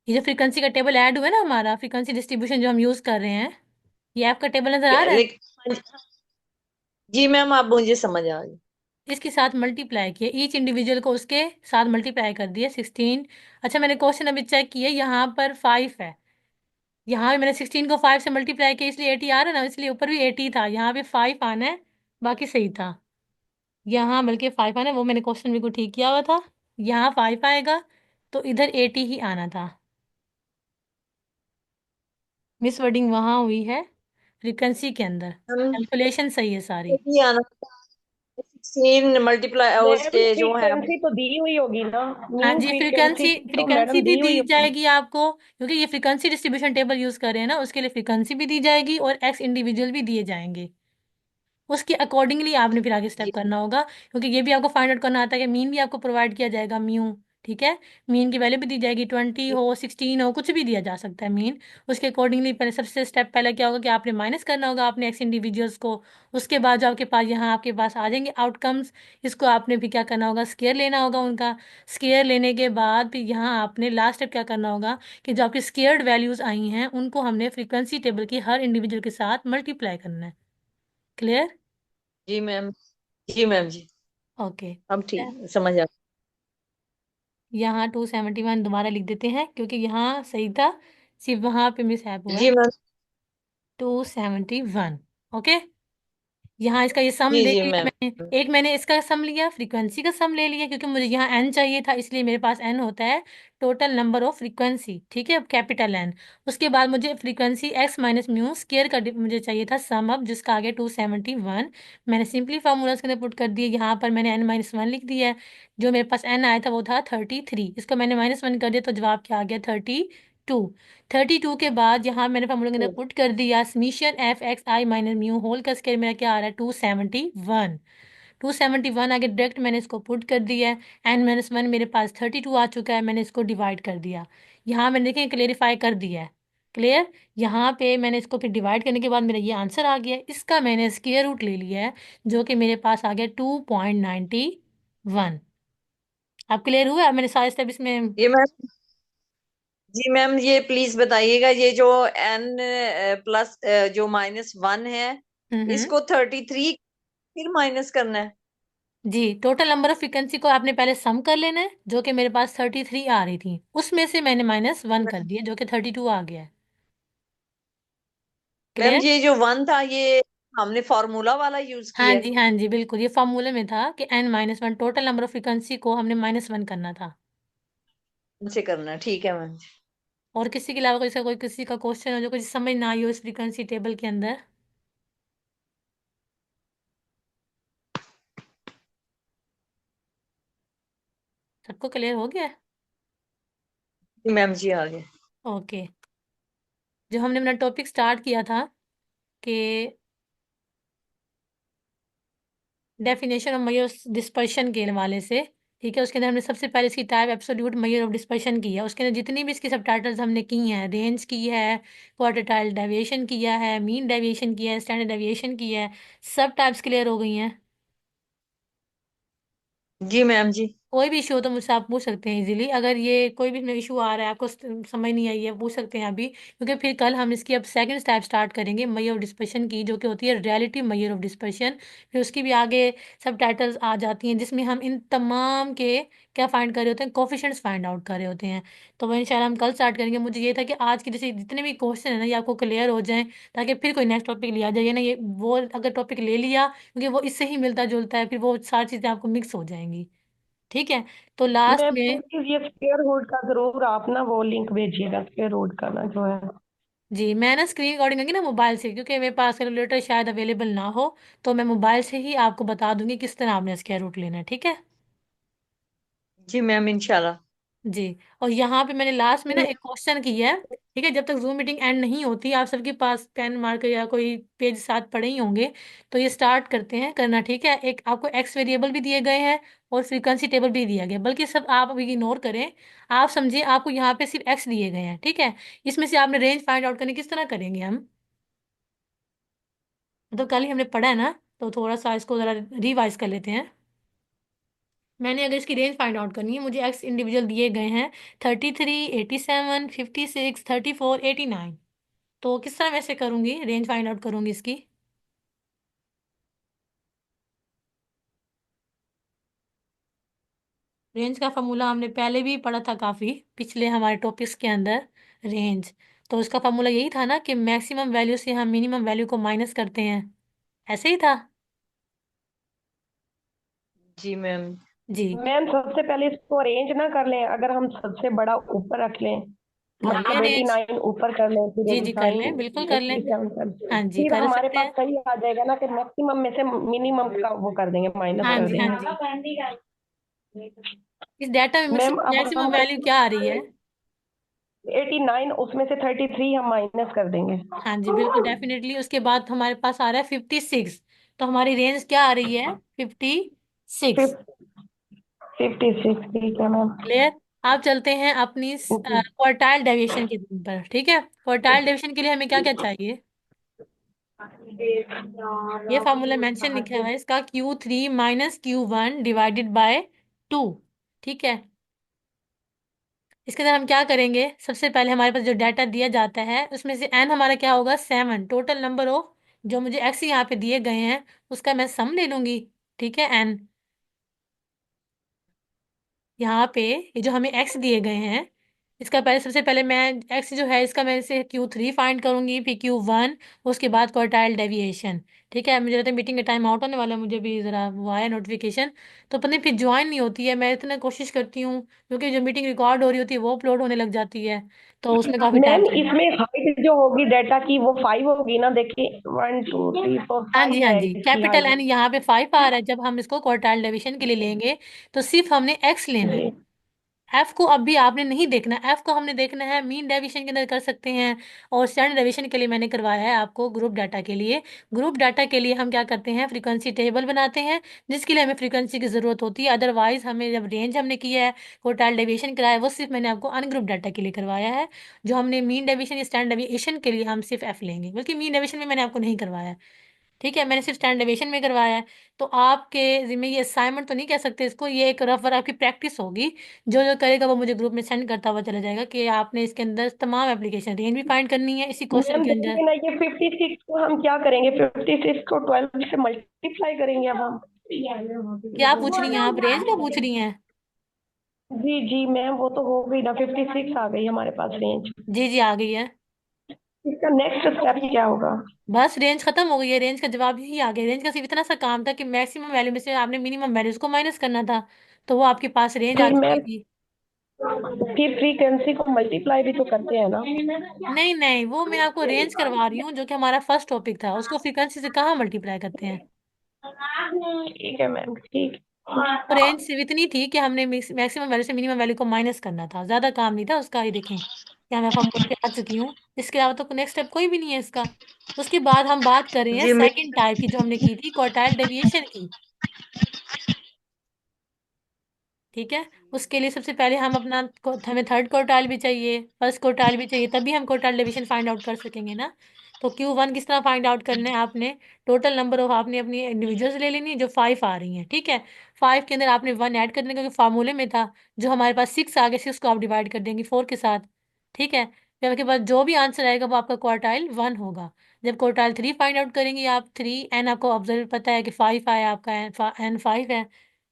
ये जो फ्रीक्वेंसी का टेबल ऐड हुआ है ना हमारा, फ्रीक्वेंसी डिस्ट्रीब्यूशन जो हम यूज कर रहे हैं, ये आपका टेबल नजर आ रहा है? लेकिन जी मैम, आप मुझे समझ आ गई। इसके साथ मल्टीप्लाई किया, ईच इंडिविजुअल को उसके साथ मल्टीप्लाई कर दिया 16। अच्छा, मैंने क्वेश्चन अभी चेक किया, यहाँ पर 5 है। यहाँ भी मैंने 16 को 5 से मल्टीप्लाई किया, इसलिए 80 आ रहा है ना, इसलिए ऊपर भी 80 था, यहाँ पे 5 आना है। बाकी सही था, यहाँ बल्कि 5 आना है, वो मैंने क्वेश्चन बिल्कुल ठीक किया हुआ था। यहाँ 5 आएगा, तो इधर 80 ही आना था। मिस वर्डिंग वहाँ हुई है फ्रीक्वेंसी के अंदर, हम कैलकुलेशन सही है सारी। ये आना 16 मल्टीप्लाई मैम उसके जो है। फ्रीक्वेंसी तो दी हुई होगी ना, हाँ मीन जी, फ्रीक्वेंसी फ्रीक्वेंसी तो फ्रीक्वेंसी मैडम भी दी हुई दी होगी। जाएगी आपको, क्योंकि ये फ्रीक्वेंसी डिस्ट्रीब्यूशन टेबल यूज कर रहे हैं ना, उसके लिए फ्रीक्वेंसी भी दी जाएगी और एक्स इंडिविजुअल भी दिए जाएंगे। उसके अकॉर्डिंगली आपने फिर आगे स्टेप जी करना होगा, क्योंकि ये भी आपको फाइंड आउट करना आता है कि मीन भी आपको प्रोवाइड किया जाएगा म्यू। ठीक है, मीन की वैल्यू भी दी जाएगी, 20 जी हो 16 हो कुछ भी दिया जा सकता है मीन। उसके अकॉर्डिंगली पहले सबसे स्टेप पहले क्या होगा कि आपने माइनस करना होगा अपने एक्स इंडिविजुअल्स को। उसके बाद जो आपके पास यहाँ आपके पास आ जाएंगे आउटकम्स, इसको आपने भी क्या करना होगा, स्केयर लेना होगा उनका। स्केयर लेने के बाद फिर यहाँ आपने लास्ट स्टेप क्या करना होगा कि जो आपकी स्केयर्ड वैल्यूज आई हैं उनको हमने फ्रीक्वेंसी टेबल की हर इंडिविजुअल के साथ मल्टीप्लाई करना है। क्लियर? जी मैम। जी मैम जी। ओके। अब ठीक समझ आ। यहाँ 271 दोबारा लिख देते हैं क्योंकि यहाँ सही था, सिर्फ वहाँ पे मिस हैप हुआ है। जी मैम। 271। ओके, यहाँ इसका ये सम जी दे जी दिया मैम। मैंने। एक मैंने इसका सम लिया, फ्रीक्वेंसी का सम ले लिया, क्योंकि मुझे यहाँ एन चाहिए था, इसलिए मेरे पास एन होता है टोटल नंबर ऑफ फ्रीक्वेंसी। ठीक है, अब कैपिटल एन। उसके बाद मुझे frequency x minus mu square का मुझे चाहिए था सम अप, जिसका आगे 271। मैंने सिंपली फार्मूला के अंदर पुट कर दिया, यहाँ पर मैंने n-1 लिख दिया है। जो मेरे पास एन आया था वो था 33, इसको मैंने -1 कर दिया, तो जवाब क्या आ गया 32। 32 के बाद यहाँ मैंने फॉर्मूला के अंदर पुट कर दिया समीशन एफ एक्स आई माइनस म्यू होल का स्क्वायर, मेरा क्या आ रहा है 271। 271 आगे डायरेक्ट मैंने इसको पुट कर दिया है। n-1 मेरे पास 32 आ चुका है, मैंने इसको डिवाइड कर दिया। यहाँ मैंने देखें क्लेरिफाई कर दिया है। क्लियर? यहाँ पे मैंने इसको फिर डिवाइड करने के बाद मेरा ये आंसर आ गया, इसका मैंने स्क्वायर रूट ले लिया है, जो कि मेरे पास आ गया 2.91। अब क्लियर हुआ? अब मैंने सारे स्टेप इसमें। ये मैम, जी मैम, ये प्लीज बताइएगा, ये जो n प्लस जो -1 है, हम्म। इसको 33 फिर माइनस करना है। जी, टोटल नंबर ऑफ फ्रीक्वेंसी को आपने पहले सम कर लेना है, जो कि मेरे पास 33 आ रही थी, उसमें से मैंने -1 कर दिया, जो कि 32 आ गया है। Ma'am clear? ये जो 1 था, ये हमने फॉर्मूला वाला यूज हाँ किया जी हाँ जी, बिल्कुल, ये फॉर्मूले में था कि n-1 total number of frequency को हमने -1 करना था। से करना है, ठीक है मैम। और किसी के अलावा कोई किसी का क्वेश्चन हो जो कुछ समझ ना आई हो इस फ्रीक्वेंसी टेबल के अंदर? सबको क्लियर हो गया? जी मैम जी आ गए। ओके। जो हमने अपना टॉपिक स्टार्ट किया था कि definition of major of dispersion के हवाले से, ठीक है, उसके अंदर हमने सबसे पहले इसकी type absolute measure of dispersion की है। उसके अंदर जितनी भी इसकी सब टाइटल्स हमने की हैं, रेंज की है, क्वार्टाइल डेविएशन किया है, मीन डेविएशन किया है, स्टैंडर्ड डेविएशन किया है, सब टाइप्स क्लियर हो गई हैं। जी मैम जी। कोई भी इशू हो तो मुझसे आप पूछ सकते हैं इजीली। अगर ये कोई भी इशू आ रहा है, आपको समझ नहीं आई है, पूछ सकते हैं अभी, क्योंकि फिर कल हम इसकी अब सेकंड टाइप स्टार्ट करेंगे मेजर ऑफ डिस्पर्शन की, जो कि होती है रियलिटी मेजर ऑफ डिस्पर्शन। फिर उसकी भी आगे सब टाइटल्स आ जाती हैं, जिसमें हम इन तमाम के क्या फाइंड कर रहे होते हैं, कोफिशिएंट्स फाइंड आउट कर रहे होते हैं। तो वह इंशाल्लाह हम कल स्टार्ट करेंगे। मुझे ये था कि आज की जैसे जितने भी क्वेश्चन है ना, ये आपको क्लियर हो जाएं, ताकि फिर कोई नेक्स्ट टॉपिक लिया जाए ना, ये वो अगर टॉपिक ले लिया, क्योंकि वो इससे ही मिलता जुलता है, फिर वो सारी चीज़ें आपको मिक्स हो जाएंगी। ठीक है, तो लास्ट मैम में। प्लीज ये स्क्वायर रूट का जरूर आप ना वो लिंक भेजिएगा, स्क्वायर रूट का ना जो है। जी, मैं ना स्क्रीन रिकॉर्डिंग करूँगी ना मोबाइल से, क्योंकि मेरे पास कैलकुलेटर शायद अवेलेबल ना हो, तो मैं मोबाइल से ही आपको बता दूंगी किस तरह आपने स्क्वायर रूट लेना है। ठीक है। जी मैम इंशाल्लाह। जी। और यहाँ पे मैंने लास्ट में ना एक क्वेश्चन किया है। ठीक है, जब तक जूम मीटिंग एंड नहीं होती, आप सबके पास पेन मार्कर या कोई पेज साथ पड़े ही होंगे, तो ये स्टार्ट करते हैं करना। ठीक है, एक आपको एक्स वेरिएबल भी दिए गए हैं और फ्रीक्वेंसी टेबल भी दिया गया, बल्कि सब आप अभी इग्नोर करें। आप समझिए आपको यहाँ पे सिर्फ एक्स दिए गए हैं। ठीक है, इसमें से आपने रेंज फाइंड आउट करनी किस तरह करेंगे हम, तो कल ही हमने पढ़ा है ना, तो थोड़ा सा इसको ज़रा रिवाइज कर लेते हैं। मैंने अगर इसकी रेंज फाइंड आउट करनी है, मुझे एक्स इंडिविजुअल दिए गए हैं 33, 87, 56, 34, 89। तो किस तरह मैं से करूँगी, रेंज फाइंड आउट करूँगी इसकी? रेंज का फॉर्मूला हमने पहले भी पढ़ा था काफ़ी पिछले हमारे टॉपिक्स के अंदर। रेंज, तो उसका फॉर्मूला यही था ना कि मैक्सिमम वैल्यू से हम मिनिमम वैल्यू को माइनस करते हैं, ऐसे ही था। जी मैम। जी। मैम सबसे पहले इसको अरेंज ना कर लें, अगर हम सबसे बड़ा ऊपर रख लें, कर लें मतलब अरेंज। 89 ऊपर कर लें, फिर जी जी, कर 89 लें, बिल्कुल कर लें। 87 कर, हाँ जी, फिर कर हमारे सकते पास हैं। सही आ जाएगा ना कि मैक्सिमम में से मिनिमम का वो कर देंगे, माइनस हाँ कर जी, हाँ देंगे। जी। इस डाटा में मैम अब मैक्सिमम हम वैल्यू क्या आ रही है? 89 उसमें से 33 हम माइनस कर देंगे। हाँ जी, बिल्कुल डेफिनेटली। उसके बाद हमारे पास आ रहा है 56, तो हमारी रेंज क्या आ रही है? 56। 56, ठीक है मैम। क्लियर। आप चलते हैं अपनी जी। क्वार्टाइल डेविएशन के पर। ठीक है, क्वार्टाइल डेविएशन के लिए हमें क्या क्या चाहिए? ये फार्मूला मेंशन लिखा हुआ है इसका, Q3 - Q1 डिवाइडेड बाय 2। ठीक है, इसके अंदर हम क्या करेंगे, सबसे पहले हमारे पास जो डाटा दिया जाता है उसमें से एन हमारा क्या होगा, 7, टोटल नंबर ऑफ जो मुझे एक्स यहाँ पे दिए गए हैं उसका मैं सम ले लूंगी। ठीक है, एन यहाँ पे ये जो हमें एक्स दिए गए हैं, इसका पहले सबसे पहले मैं एक्स जो है इसका मैं इसे Q3 फाइंड करूंगी, फिर Q1, उसके बाद क्वार्टाइल डेविएशन। ठीक है, मुझे लगता है मीटिंग का टाइम आउट होने वाला है, मुझे भी ज़रा वो आया नोटिफिकेशन, तो पता नहीं फिर ज्वाइन नहीं होती है। मैं इतना कोशिश करती हूँ, क्योंकि जो मीटिंग रिकॉर्ड हो रही होती है वो अपलोड होने लग जाती है, तो उसमें काफ़ी टाइम मैम चला जाता इसमें हाइट जो होगी डाटा की वो 5 होगी ना, देखिए 1 2 3 4 है। हाँ जी, 5 हाँ है जी, इसकी कैपिटल हाइट। एन यहाँ पे 5 आ रहा है। जब हम इसको क्वार्टाइल डिवीजन के लिए लेंगे तो सिर्फ हमने एक्स लेना है। जी एफ को अभी आपने नहीं देखना, एफ को हमने देखना है मीन डेविएशन के अंदर कर सकते हैं। और स्टैंडर्ड डेविएशन के लिए मैंने करवाया है आपको ग्रुप डाटा के लिए। ग्रुप डाटा के लिए हम क्या करते हैं, फ्रीक्वेंसी टेबल बनाते हैं, जिसके लिए हमें फ्रीक्वेंसी की जरूरत होती है। अदरवाइज हमें जब रेंज हमने किया है, टोटल डेविएशन कराया है, वो सिर्फ मैंने आपको अनग्रुप डाटा के लिए करवाया है। जो हमने मीन डेविएशन या स्टैंडर्ड डेविएशन के लिए हम सिर्फ एफ लेंगे, बल्कि मीन डेविएशन में मैंने आपको नहीं करवाया है। ठीक है, मैंने सिर्फ स्टैंड डेविएशन में करवाया है। तो आपके जिम्मे ये असाइनमेंट तो नहीं कह सकते इसको, ये एक रफ आपकी प्रैक्टिस होगी। जो जो करेगा वो मुझे ग्रुप में सेंड करता हुआ चला जाएगा कि आपने इसके अंदर तमाम एप्लीकेशन रेंज भी फाइंड करनी है इसी क्वेश्चन मैम के अंदर। देखिए ना, ये 56 को हम क्या करेंगे, 56 को 12 से मल्टीप्लाई करेंगे अब हम। क्या पूछ रही हैं आप, रेंज का पूछ रही हैं? जी जी मैम, वो तो हो गई ना, 56 आ गई हमारे पास रेंज। जी जी, आ गई है। इसका नेक्स्ट स्टेप क्या होगा? बस रेंज खत्म हो गई है, रेंज का जवाब यही आ गया। रेंज का सिर्फ इतना सा काम था कि मैक्सिमम वैल्यू में से आपने मिनिमम वैल्यूज को माइनस करना था, तो वो आपके पास रेंज आ फिर चुकी मैम थी। फिर फ्रीक्वेंसी को मल्टीप्लाई भी तो करते हैं ना। नहीं नहीं, वो मैं आपको रेंज करवा रही हूँ, जो कि हमारा फर्स्ट टॉपिक था, उसको फ्रीक्वेंसी से कहाँ मल्टीप्लाई करते हैं। ठीक है मैम, ठीक। तो रेंज सिर्फ इतनी थी कि हमने मैक्सिमम वैल्यू से मिनिमम वैल्यू को माइनस करना था, ज्यादा काम नहीं था उसका। ये देखें क्या मैं फॉर्मूले पे आ चुकी हूँ। इसके अलावा तो नेक्स्ट स्टेप कोई भी नहीं है इसका। उसके बाद हम बात कर रहे हैं जी मैं सेकंड टाइप की, जो हमने की थी क्वार्टाइल डेविएशन की। ठीक है। उसके लिए सबसे पहले हम अपना हमें थर्ड क्वार्टाइल भी चाहिए, फर्स्ट क्वार्टाइल भी चाहिए, तभी हम क्वार्टाइल डेविएशन फाइंड आउट कर सकेंगे ना। तो Q1 किस तरह फाइंड आउट करना है, आपने टोटल नंबर ऑफ आपने अपनी इंडिविजुअल्स ले लेनी है जो 5 आ रही हैं। ठीक है। 5 के अंदर आपने 1 ऐड कर देना, क्योंकि फार्मूले में था। जो हमारे पास 6 आ गए, 6 को आप डिवाइड कर देंगे 4 के साथ। ठीक है। फिर उसके बाद जो भी आंसर आएगा वो आपका क्वार्टाइल 1 होगा। जब क्वार्टाइल 3 फाइंड आउट करेंगे आप, 3 एन आपको ऑब्जर्व पता है कि 5 आया आपका, एन 5 है।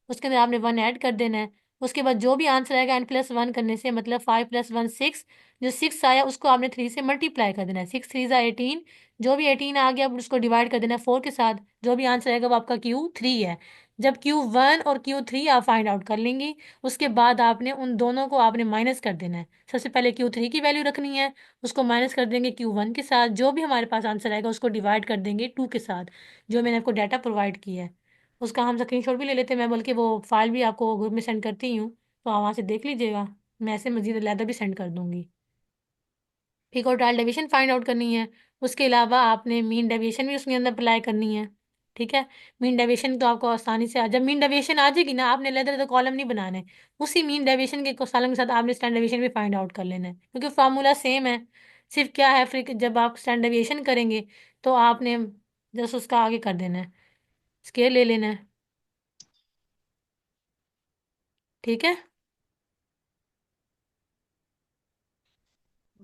उसके अंदर आपने 1 ऐड कर देना है। उसके बाद जो भी आंसर आएगा n+1 करने से, मतलब 5+1 6। जो 6 आया उसको आपने 3 से मल्टीप्लाई कर देना है, 6 3 18। जो भी 18 आ गया उसको डिवाइड कर देना है 4 के साथ। जो भी आंसर आएगा वो आपका Q3 है। जब Q1 और Q3 आप फाइंड आउट कर लेंगी, उसके बाद आपने उन दोनों को आपने माइनस कर देना है। सबसे पहले Q3 की वैल्यू रखनी है, उसको माइनस कर देंगे Q1 के साथ। जो भी हमारे पास आंसर आएगा उसको डिवाइड कर देंगे 2 के साथ, जो मैंने आपको डाटा प्रोवाइड किया है। उसका हम स्क्रीनशॉट भी ले लेते हैं, मैं बल्कि वो फाइल भी आपको ग्रुप में सेंड करती हूँ, तो आप वहाँ से देख लीजिएगा। मैं ऐसे मजीद अलहदा भी सेंड कर दूंगी। ठीक, और ट्रायल डेविएशन फाइंड आउट करनी है। उसके अलावा आपने मीन डेविएशन भी उसके अंदर अप्लाई करनी है। ठीक है। मीन डेविएशन तो आपको आसानी से जब मीन डेविएशन आ जाएगी ना, आपने लेदर तो कॉलम नहीं बनाने। उसी मीन डेविएशन के कॉलम के साथ आपने स्टैंड डेविएशन भी फाइंड आउट कर लेना है, क्योंकि फार्मूला सेम है। सिर्फ क्या है, फिर जब आप स्टैंड डेविएशन करेंगे तो आपने जस्ट उसका आगे कर देना है, स्केल ले लेना है। ठीक है।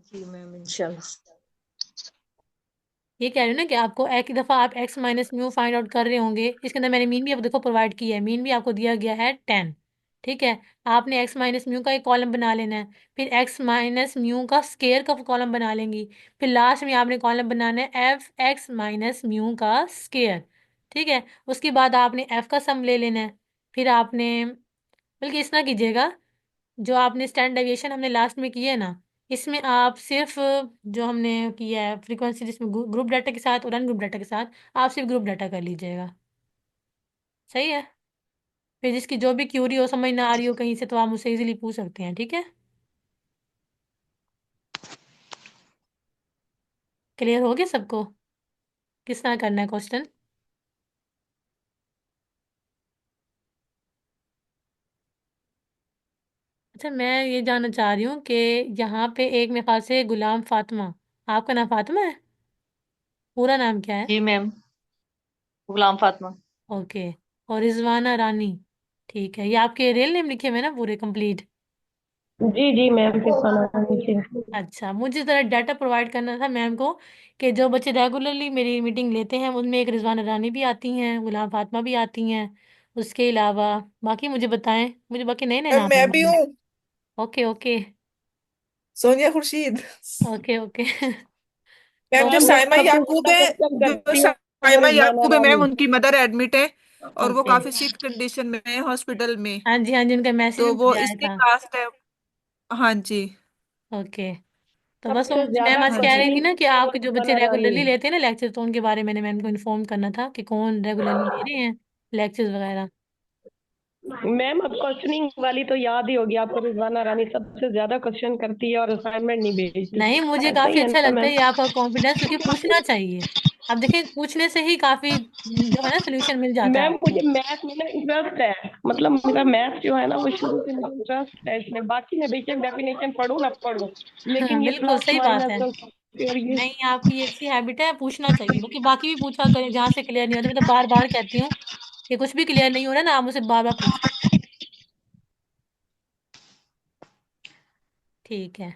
जी मैम इंशाल्लाह। ये कह रही हूँ ना कि आपको एक ही दफ़ा आप x minus mu find out कर रहे होंगे। इसके अंदर मैंने मीन भी आपको देखो प्रोवाइड किया है, मीन भी आपको दिया गया है 10। ठीक है। आपने एक्स माइनस म्यू का एक कॉलम बना लेना है, फिर एक्स माइनस म्यू का स्केयर का कॉलम बना लेंगी। फिर लास्ट में आपने कॉलम बनाना है एफ एक्स माइनस म्यू का स्केयर। ठीक है। उसके बाद आपने एफ का सम ले लेना है। फिर आपने, बल्कि इस तरह कीजिएगा, जो आपने स्टैंड डेविएशन हमने लास्ट में किया है ना, इसमें आप सिर्फ जो हमने किया है फ्रीक्वेंसी, जिसमें ग्रुप डाटा के साथ और अनग्रुप डाटा के साथ, आप सिर्फ ग्रुप डाटा कर लीजिएगा। सही है। फिर जिसकी जो भी क्यूरी हो, समझ ना आ रही हो कहीं से, तो आप मुझसे इजीली पूछ सकते हैं। ठीक है। क्लियर हो गया सबको किस तरह करना है क्वेश्चन। अच्छा, मैं ये जानना चाह रही हूँ कि यहाँ पे एक मेरे ख्याल से गुलाम फातिमा, आपका नाम फातिमा है, पूरा नाम क्या है। जी मैम, गुलाम फातिमा। ओके। और रिजवाना रानी। ठीक है, ये आपके रियल नेम लिखे हुए हैं ना पूरे कंप्लीट। जी जी मैम, फिर खाना नीचे। अच्छा, मुझे ज़रा डाटा प्रोवाइड करना था मैम को, कि जो बच्चे रेगुलरली मेरी मीटिंग लेते हैं उनमें एक रिजवाना रानी भी आती हैं, गुलाम फातिमा भी आती हैं। उसके अलावा बाकी मुझे बताएं, मुझे बाकी नए नए मैम नाम मैं भी हैं। हूँ। Okay okay. Sonia Khurshid. Okay okay. Ma'am जो तो मैम मैं साइमा सबसे याकूब ज्यादा है, क्वेश्चन जो करती हूँ वो साइमा रिजवाना याकूब है मैम, रानी। उनकी मदर एडमिट है और वो ओके। काफी सीरियस कंडीशन में है हॉस्पिटल में। हाँ जी हाँ जी, उनका मैसेज भी तो वो मुझे आया इसके था। कास्ट है। हाँ जी। ओके। तो बस वो सबसे मुझे ज्यादा मैम आज हाँ कह जी। रही थी क्वेश्चनिंग ना कि है वो आपके जो बच्चे रिजवाना रानी। रेगुलरली लेते हैं ना लेक्चर, तो उनके बारे में मैम को इन्फॉर्म करना था कि कौन रेगुलरली ले रहे हैं लेक्चर्स वगैरह। मैम अब क्वेश्चनिंग वाली तो याद ही होगी आपको, रिजवाना रानी सबसे ज्यादा क्वेश्चन करती है और असाइनमेंट नहीं भेजती। नहीं, मुझे ऐसा काफी ही है अच्छा ना लगता है मैम? ये आपका कॉन्फिडेंस, क्योंकि पूछना चाहिए। अब देखिए, पूछने से ही काफी जो है ना सोल्यूशन मिल जाता है मैम आपको। मुझे मैथ में ना इंटरेस्ट है, मतलब मेरा मैथ जो है ना वो शुरू से मुझे इंटरेस्ट है इसमें। बाकी मैं बेशक डेफिनेशन पढ़ूँ ना पढ़ूँ, हाँ, लेकिन ये बिल्कुल प्लस सही बात माइनस है। और ये। नहीं, आपकी ये अच्छी हैबिट है, पूछना चाहिए, बल्कि बाकी भी पूछा करें जहाँ से क्लियर नहीं होता। मैं तो बार बार कहती हूँ कि कुछ भी क्लियर नहीं हो रहा ना, आप मुझसे बार बार पूछो। ठीक है।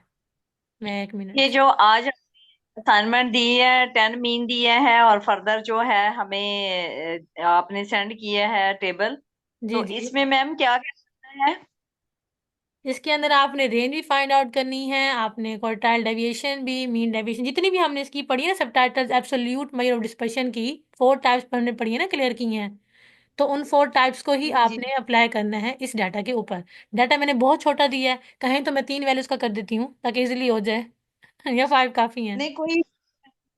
मैं एक ये मिनट। जो आज असाइनमेंट दी है, 10 मीन दिए हैं और फर्दर जो है हमें आपने सेंड किया है टेबल। जी तो जी। इसमें मैम क्या करना है? इसके अंदर आपने रेंज भी फाइंड आउट करनी है, आपने क्वार्टाइल डेविएशन भी, मीन डेविएशन, जितनी भी हमने इसकी पढ़ी है ना सब titles, absolute measure of dispersion की 4 टाइप्स हमने पढ़ी है ना, क्लियर की हैं। तो उन 4 टाइप्स को ही जी। आपने अप्लाई करना है इस डाटा के ऊपर। डाटा मैंने बहुत छोटा दिया है, कहीं तो मैं 3 वैल्यूज का कर देती हूँ ताकि इजीली हो जाए। या 5 काफी है। नहीं, कोई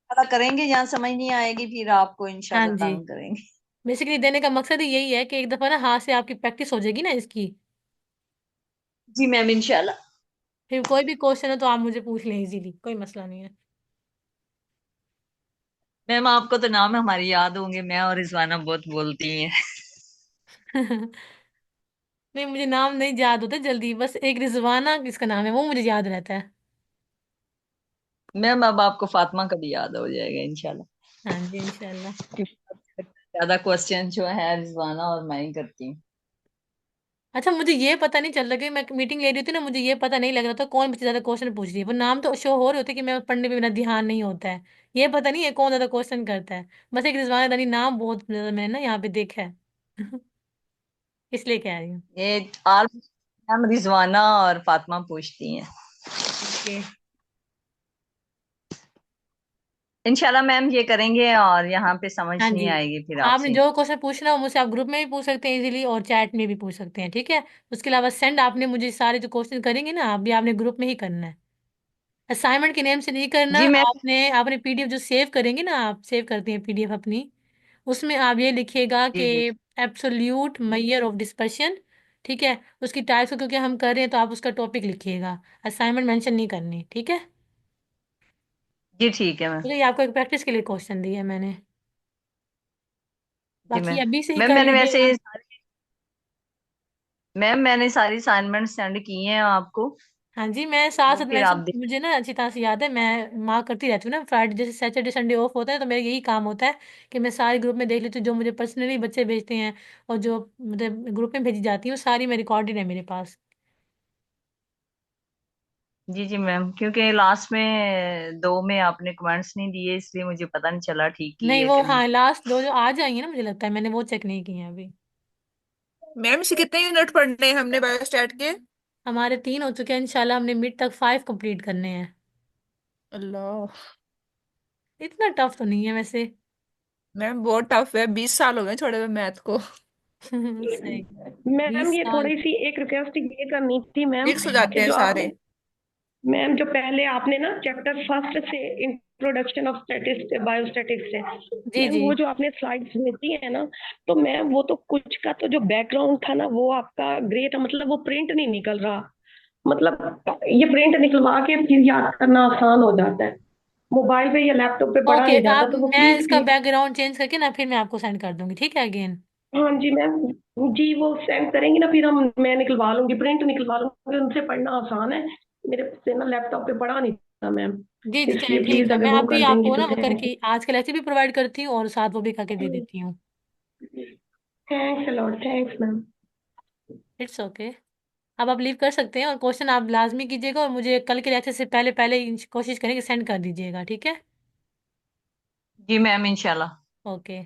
पता करेंगे, जहाँ समझ नहीं आएगी फिर आपको हाँ इंशाल्लाह जी। तंग करेंगे। बेसिकली देने का मकसद ही यही है कि एक दफा ना हाथ से आपकी प्रैक्टिस हो जाएगी ना इसकी। जी मैम, इंशाल्लाह। फिर कोई भी क्वेश्चन हो तो आप मुझे पूछ लें इजीली, कोई मसला नहीं है। मैम आपको तो नाम हमारी याद होंगे, मैं और रिजवाना बहुत बोलती हैं। नहीं, मुझे नाम नहीं याद होते जल्दी, बस एक रिजवाना इसका नाम है वो मुझे याद रहता है। मैम अब आपको फातिमा का भी याद हो जाएगा इंशाल्लाह। हाँ जी, इंशाल्लाह। क्योंकि ज्यादा क्वेश्चन जो है रिजवाना और मैं ही करती हूँ। अच्छा, मुझे ये पता नहीं चल रहा कि मैं मीटिंग ले रही थी ना, मुझे ये पता नहीं लग रहा था कौन बच्चे ज्यादा क्वेश्चन पूछ रही है। वो नाम तो शो हो रहे होते कि मैं पढ़ने पे मेरा ध्यान नहीं होता है। ये पता नहीं है कौन ज्यादा क्वेश्चन करता है। बस एक रिजवाना दानी नाम बहुत ज्यादा मैंने ना यहाँ पे देखा है। इसलिए कह रही हूँ। ये आल मैम रिजवाना और फातिमा पूछती हैं। ओके। इंशाल्लाह मैम ये करेंगे, और यहाँ पे समझ हाँ जी। नहीं आएगी फिर आपने आपसे। जो क्वेश्चन पूछना हो मुझसे आप ग्रुप में भी पूछ सकते हैं इजीली, और चैट में भी पूछ सकते हैं, ठीक है। उसके अलावा सेंड आपने मुझे सारे जो क्वेश्चन करेंगे ना, आप भी आपने ग्रुप में ही करना है। असाइनमेंट के नेम से नहीं करना। जी मैम। आपने आपने पीडीएफ जो सेव करेंगे ना, आप सेव करते हैं पीडीएफ अपनी, उसमें आप ये लिखिएगा कि जी जी। Absolute measure of dispersion. ठीक है। उसकी टाइप्स को क्योंकि हम कर रहे हैं तो आप उसका टॉपिक लिखिएगा। असाइनमेंट मेंशन नहीं करनी, ठीक है। जी ठीक है मैम। तो ये आपको एक प्रैक्टिस के लिए क्वेश्चन दिया है मैंने। जी बाकी मैम। अभी से ही मैम कर मैंने वैसे लीजिएगा। मैम मैंने सारी असाइनमेंट सेंड की हैं आपको। हाँ जी, मैं साथ वो साथ फिर आप मेंशन, देख। मुझे ना अच्छी तरह से याद है, मैं मार्क करती रहती हूँ ना। फ्राइडे जैसे सैटरडे संडे ऑफ होता है तो मेरा यही काम होता है कि मैं सारे ग्रुप में देख लेती हूँ जो मुझे पर्सनली बच्चे भेजते हैं, और जो मतलब ग्रुप में भेजी जाती हैं वो सारी मैं रिकॉर्डेड है मेरे पास। जी जी मैम, क्योंकि लास्ट में दो में आपने कमेंट्स नहीं दिए, इसलिए मुझे पता नहीं चला ठीक की नहीं, है वो कि नहीं हाँ की। लास्ट दो जो आ जाएंगे ना, मुझे लगता है मैंने वो चेक नहीं किए हैं अभी। मैम से कितने यूनिट पढ़ने हैं हमने बायोस्टैट के? हमारे 3 हो चुके हैं, इंशाल्लाह हमने मिड तक 5 कंप्लीट करने हैं। अल्लाह। इतना टफ तो नहीं है वैसे। मैम बहुत टफ है, 20 साल हो गए छोड़े हुए मैथ को। सही। मैम, बीस ये साल थोड़ी सी एक रिक्वेस्ट ये करनी थी मैम, मिक्स हो जाते कि हैं जो सारे। आपने मैम जो पहले आपने ना चैप्टर फर्स्ट से इंट्रोडक्शन ऑफ स्टैटिस्टिक्स बायोस्टैटिक्स से, जी मैम जी। वो जो आपने स्लाइड्स भेजी है ना, तो मैम वो तो कुछ का तो जो बैकग्राउंड था ना वो आपका ग्रे था, मतलब वो प्रिंट नहीं निकल रहा। मतलब ये प्रिंट निकलवा के फिर याद करना आसान हो जाता है, मोबाइल पे या लैपटॉप पे पढ़ा ओके, नहीं जाता, अब तो वो मैं प्लीज इसका बैकग्राउंड चेंज करके ना फिर मैं आपको सेंड कर दूंगी, ठीक है, अगेन। हाँ जी मैम, जी वो सेंड करेंगी ना, फिर हम मैं निकलवा लूंगी, प्रिंट निकलवा लूंगी, उनसे पढ़ना आसान है, मेरे से ना लैपटॉप पे पढ़ा नहीं था मैम, जी जी, चलिए इसलिए ठीक प्लीज है, अगर मैं वो अभी कर देंगी आपको तो ना वो थैंक करके आज के लेक्चर भी प्रोवाइड करती हूँ और साथ वो भी करके दे यू। देती हूँ। Thanks a lot, thanks ma'am. It's okay. अब आप लीव कर सकते हैं, और क्वेश्चन आप लाजमी कीजिएगा और मुझे कल के लेक्चर से पहले पहले कोशिश करें कि सेंड कर दीजिएगा, ठीक है। जी मैम इंशाल्लाह। ओके।